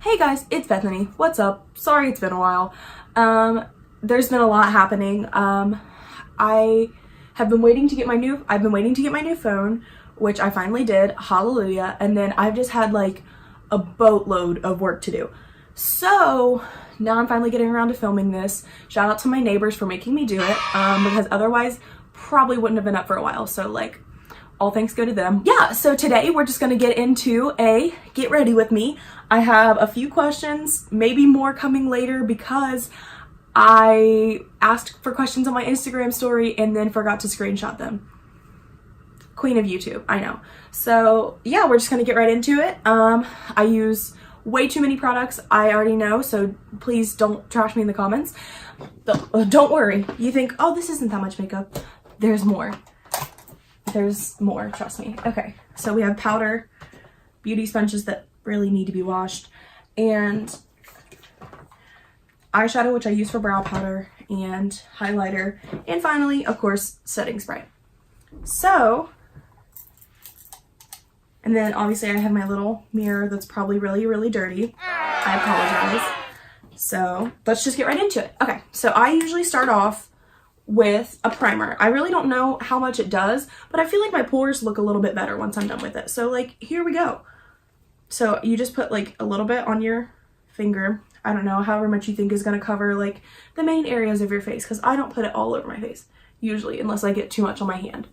Hey guys, it's Bethany. What's up? Sorry it's been a while. There's been a lot happening. I've been waiting to get my new phone, which I finally did. Hallelujah. And then I've just had like a boatload of work to do. So now I'm finally getting around to filming this. Shout out to my neighbors for making me do it, because otherwise probably wouldn't have been up for a while. So like, all thanks go to them. Yeah, so today we're just gonna get into a get ready with me. I have a few questions, maybe more coming later because I asked for questions on my Instagram story and then forgot to screenshot them. Queen of YouTube, I know. So yeah, we're just gonna get right into it. I use way too many products, I already know, so please don't trash me in the comments. Don't worry, you think, oh, this isn't that much makeup. There's more. There's more, trust me. Okay, so we have powder, beauty sponges that really need to be washed, and eyeshadow, which I use for brow powder, and highlighter, and finally, of course, setting spray. So, and then obviously I have my little mirror that's probably really, really dirty. I apologize. So let's just get right into it. Okay, so I usually start off with a primer. I really don't know how much it does, but I feel like my pores look a little bit better once I'm done with it. So like, here we go. So you just put like a little bit on your finger. I don't know, however much you think is gonna cover like the main areas of your face, because I don't put it all over my face usually unless I get too much on my hand.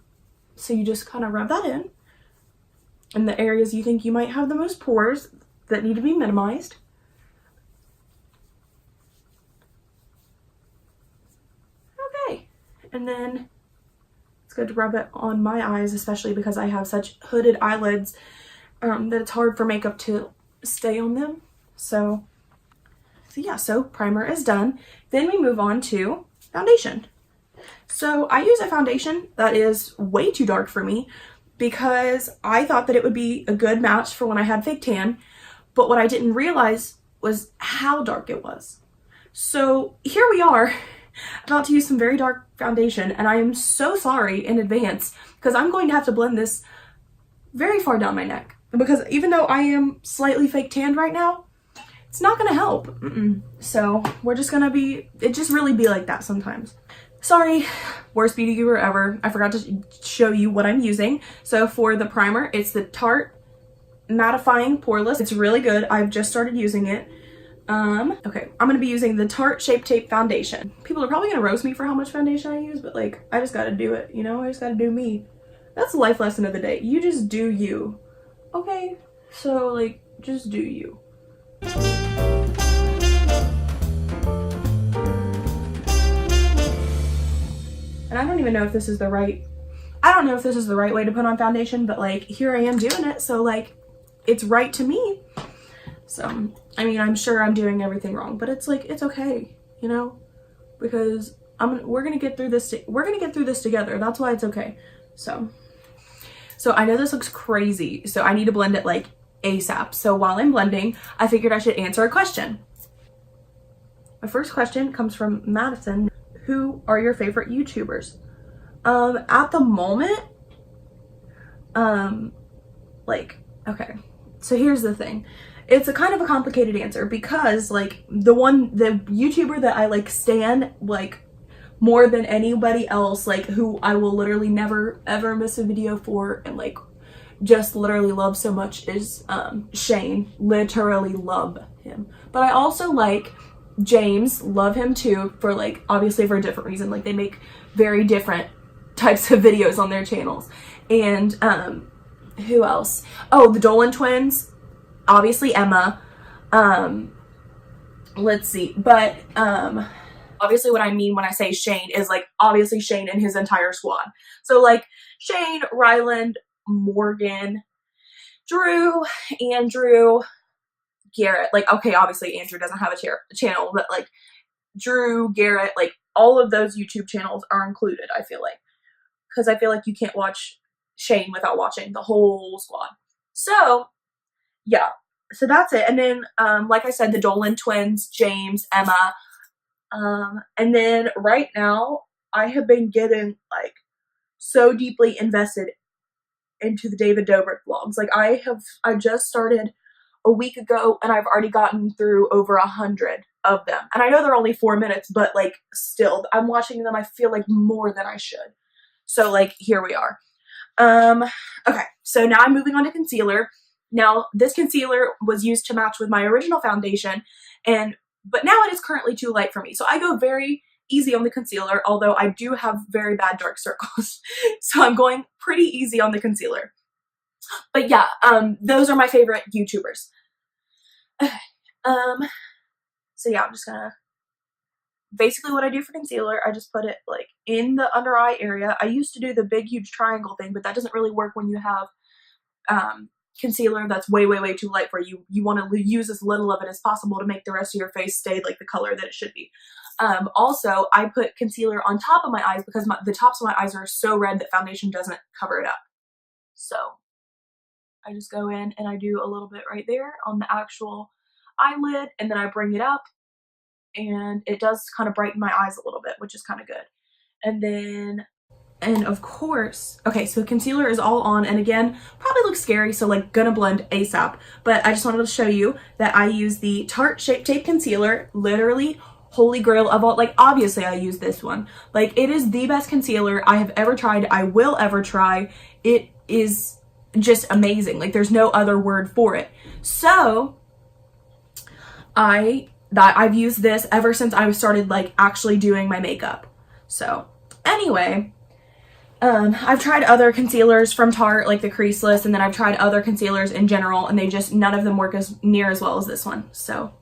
So you just kind of rub that in the areas you think you might have the most pores that need to be minimized. And then it's good to rub it on my eyes, especially because I have such hooded eyelids that it's hard for makeup to stay on them. So yeah, so primer is done. Then we move on to foundation. So I use a foundation that is way too dark for me because I thought that it would be a good match for when I had fake tan, but what I didn't realize was how dark it was. So here we are, about to use some very dark foundation, and I am so sorry in advance because I'm going to have to blend this very far down my neck, because even though I am slightly fake tanned right now, it's not gonna help. So we're just gonna it just really be like that sometimes. Sorry, worst beauty guru ever. I forgot to show you what I'm using. So for the primer, it's the Tarte Mattifying Poreless. It's really good. I've just started using it. Okay, I'm gonna be using the Tarte Shape Tape foundation. People are probably gonna roast me for how much foundation I use, but like, I just gotta do it, you know? I just gotta do me. That's the life lesson of the day. You just do you. Okay? So like, just do you. And I don't even know if this is the right, way to put on foundation, but like, here I am doing it, so like, it's right to me. So, I mean, I'm sure I'm doing everything wrong, but it's like, it's okay, you know, because we're gonna get through this. We're gonna get through this together. That's why it's okay. So I know this looks crazy, so I need to blend it like ASAP. So while I'm blending, I figured I should answer a question. My first question comes from Madison. Who are your favorite YouTubers? At the moment, okay, so here's the thing. It's a kind of a complicated answer because like the YouTuber that I like stan like more than anybody else, like who I will literally never ever miss a video for and like just literally love so much is Shane. Literally love him. But I also like James, love him too, for like obviously for a different reason. Like they make very different types of videos on their channels. And who else? Oh, the Dolan twins. Obviously Emma. Let's see, but obviously what I mean when I say Shane is like obviously Shane and his entire squad. So like Shane, Ryland, Morgan, Drew, Andrew, Garrett. Like, okay, obviously Andrew doesn't have a channel, but like Drew, Garrett, like all of those YouTube channels are included, I feel like, because I feel like you can't watch Shane without watching the whole squad. So yeah, so that's it. And then like I said, the Dolan twins, James, Emma, and then right now I have been getting like so deeply invested into the David Dobrik vlogs. Like I just started a week ago, and I've already gotten through over 100 of them. And I know they're only 4 minutes, but like still, I'm watching them, I feel like more than I should. So like, here we are. Okay, so now I'm moving on to concealer. Now, this concealer was used to match with my original foundation, but now it is currently too light for me. So I go very easy on the concealer, although I do have very bad dark circles. So I'm going pretty easy on the concealer. But yeah, those are my favorite YouTubers. Okay. So yeah, I'm just gonna, basically what I do for concealer, I just put it like in the under eye area. I used to do the big huge triangle thing, but that doesn't really work when you have concealer that's way too light for you. You want to use as little of it as possible to make the rest of your face stay like the color that it should be. Also, I put concealer on top of my eyes because the tops of my eyes are so red that foundation doesn't cover it up. So I just go in and I do a little bit right there on the actual eyelid, and then I bring it up, and it does kind of brighten my eyes a little bit, which is kind of good. And of course, okay, so concealer is all on, and again, probably looks scary, so like gonna blend ASAP, but I just wanted to show you that I use the Tarte Shape Tape Concealer, literally holy grail of all. Like, obviously I use this one. Like, it is the best concealer I have ever tried, I will ever try. It is just amazing. Like, there's no other word for it. So I've used this ever since I started like actually doing my makeup. So anyway, I've tried other concealers from Tarte, like the creaseless, and then I've tried other concealers in general, and none of them work near as well as this one. So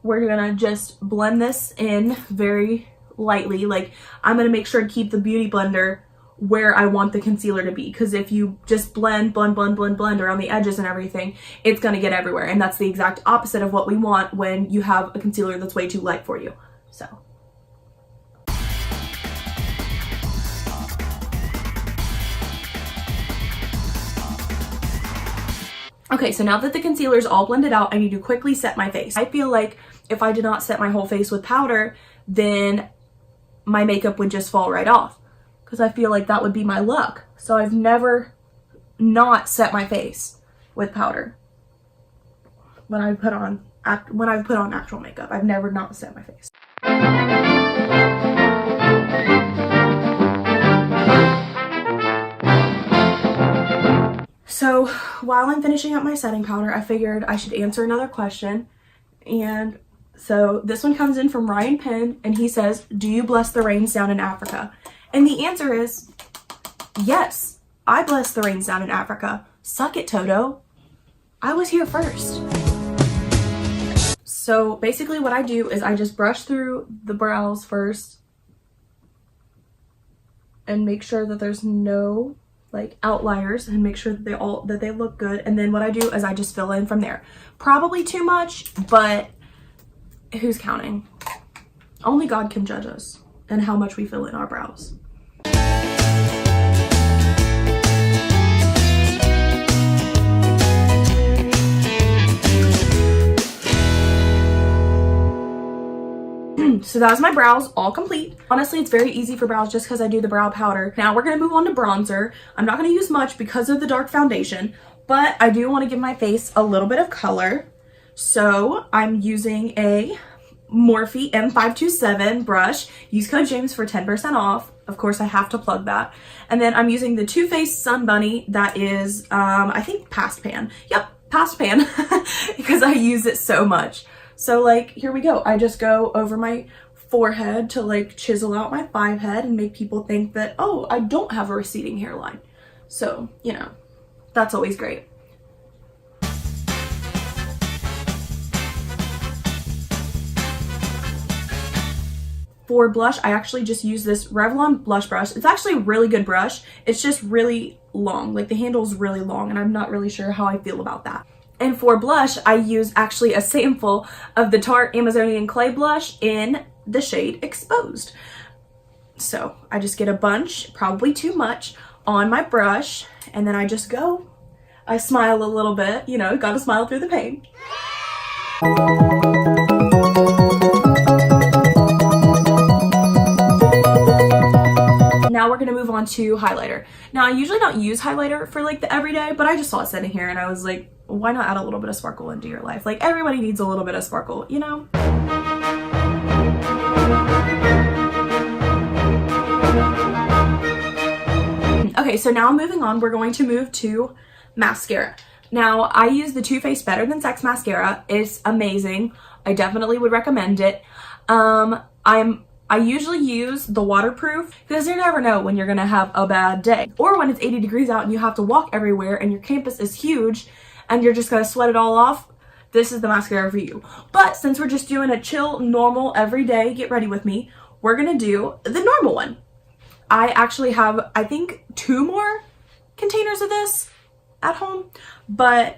we're gonna just blend this in very lightly. Like, I'm gonna make sure to keep the Beauty Blender where I want the concealer to be, because if you just blend around the edges and everything, it's gonna get everywhere, and that's the exact opposite of what we want when you have a concealer that's way too light for you. So okay, so now that the concealer is all blended out, I need to quickly set my face. I feel like if I did not set my whole face with powder, then my makeup would just fall right off, because I feel like that would be my luck. So I've never not set my face with powder when I put on actual makeup. I've never not set my face. So while I'm finishing up my setting powder, I figured I should answer another question. And so this one comes in from Ryan Penn, and he says, do you bless the rains down in Africa? And the answer is yes, I bless the rains down in Africa. Suck it, Toto. I was here first. So basically what I do is I just brush through the brows first and make sure that there's no like outliers, and make sure that they look good. And then what I do is I just fill in from there. Probably too much, but who's counting? Only God can judge us and how much we fill in our brows. So that's my brows all complete. Honestly, it's very easy for brows just because I do the brow powder. Now we're going to move on to bronzer. I'm not going to use much because of the dark foundation, but I do want to give my face a little bit of color. So I'm using a Morphe M527 brush. Use code James for 10% off. Of course, I have to plug that. And then I'm using the Too Faced Sun Bunny that is, I think Past Pan. Yep, Past Pan, because I use it so much. So like, here we go. I just go over my forehead to like chisel out my 5 head and make people think that, oh, I don't have a receding hairline. So, you know, that's always great. For blush, I actually just use this Revlon blush brush. It's actually a really good brush. It's just really long. Like, the handle's really long, and I'm not really sure how I feel about that. And for blush, I use actually a sample of the Tarte Amazonian Clay blush in the shade Exposed. So I just get a bunch, probably too much, on my brush, and then I just go. I smile a little bit, you know, gotta smile through the pain. Now we're gonna move on to highlighter. Now I usually don't use highlighter for like the everyday, but I just saw it sitting here and I was like, why not add a little bit of sparkle into your life? Like, everybody needs a little bit of sparkle, you know? Okay, so now moving on, we're going to move to mascara. Now, I use the Too Faced Better Than Sex mascara. It's amazing. I definitely would recommend it. I usually use the waterproof because you never know when you're gonna have a bad day, or when it's 80 degrees out and you have to walk everywhere and your campus is huge and you're just gonna sweat it all off. This is the mascara for you. But since we're just doing a chill, normal, everyday, get ready with me, we're gonna do the normal one. I actually have, I think, 2 more containers of this at home, but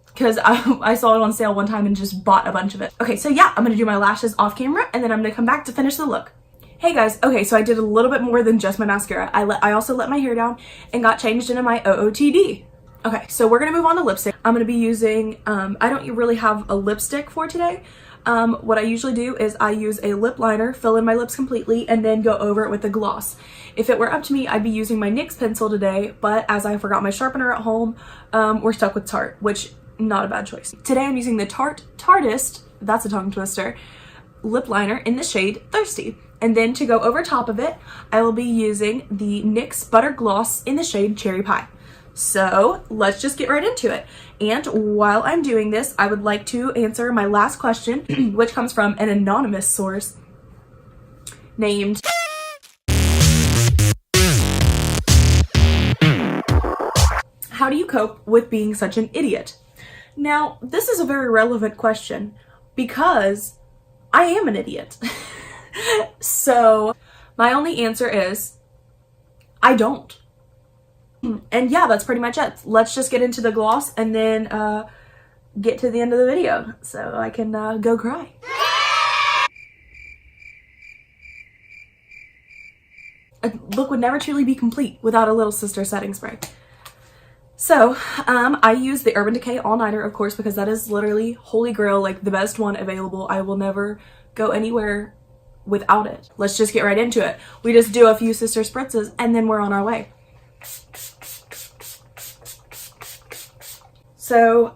because I saw it on sale one time and just bought a bunch of it. Okay, so yeah, I'm gonna do my lashes off camera and then I'm gonna come back to finish the look. Hey guys, okay, so I did a little bit more than just my mascara. I also let my hair down and got changed into my OOTD. Okay, so we're gonna move on to lipstick. I'm gonna be using, I don't really have a lipstick for today. What I usually do is I use a lip liner, fill in my lips completely, and then go over it with a gloss. If it were up to me, I'd be using my NYX pencil today, but as I forgot my sharpener at home, we're stuck with Tarte, which not a bad choice. Today I'm using the Tarteist, that's a tongue twister, lip liner in the shade Thirsty. And then to go over top of it, I will be using the NYX Butter Gloss in the shade Cherry Pie. So let's just get right into it. And while I'm doing this, I would like to answer my last question, which comes from an anonymous source named How do you cope with being such an idiot? Now, this is a very relevant question because I am an idiot. So my only answer is I don't. And yeah, that's pretty much it. Let's just get into the gloss and then get to the end of the video so I can go cry. A look would never truly be complete without a little sister setting spray. So I use the Urban Decay All Nighter, of course, because that is literally holy grail, like the best one available. I will never go anywhere without it. Let's just get right into it. We just do a few sister spritzes and then we're on our way. So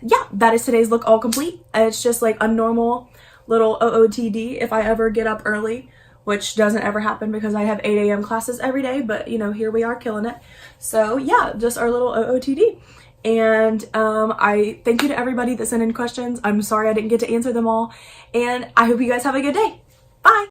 yeah, that is today's look all complete. It's just like a normal little OOTD if I ever get up early, which doesn't ever happen because I have 8 a.m. classes every day, but you know, here we are killing it. So yeah, just our little OOTD. And I thank you to everybody that sent in questions. I'm sorry I didn't get to answer them all. And I hope you guys have a good day. Bye.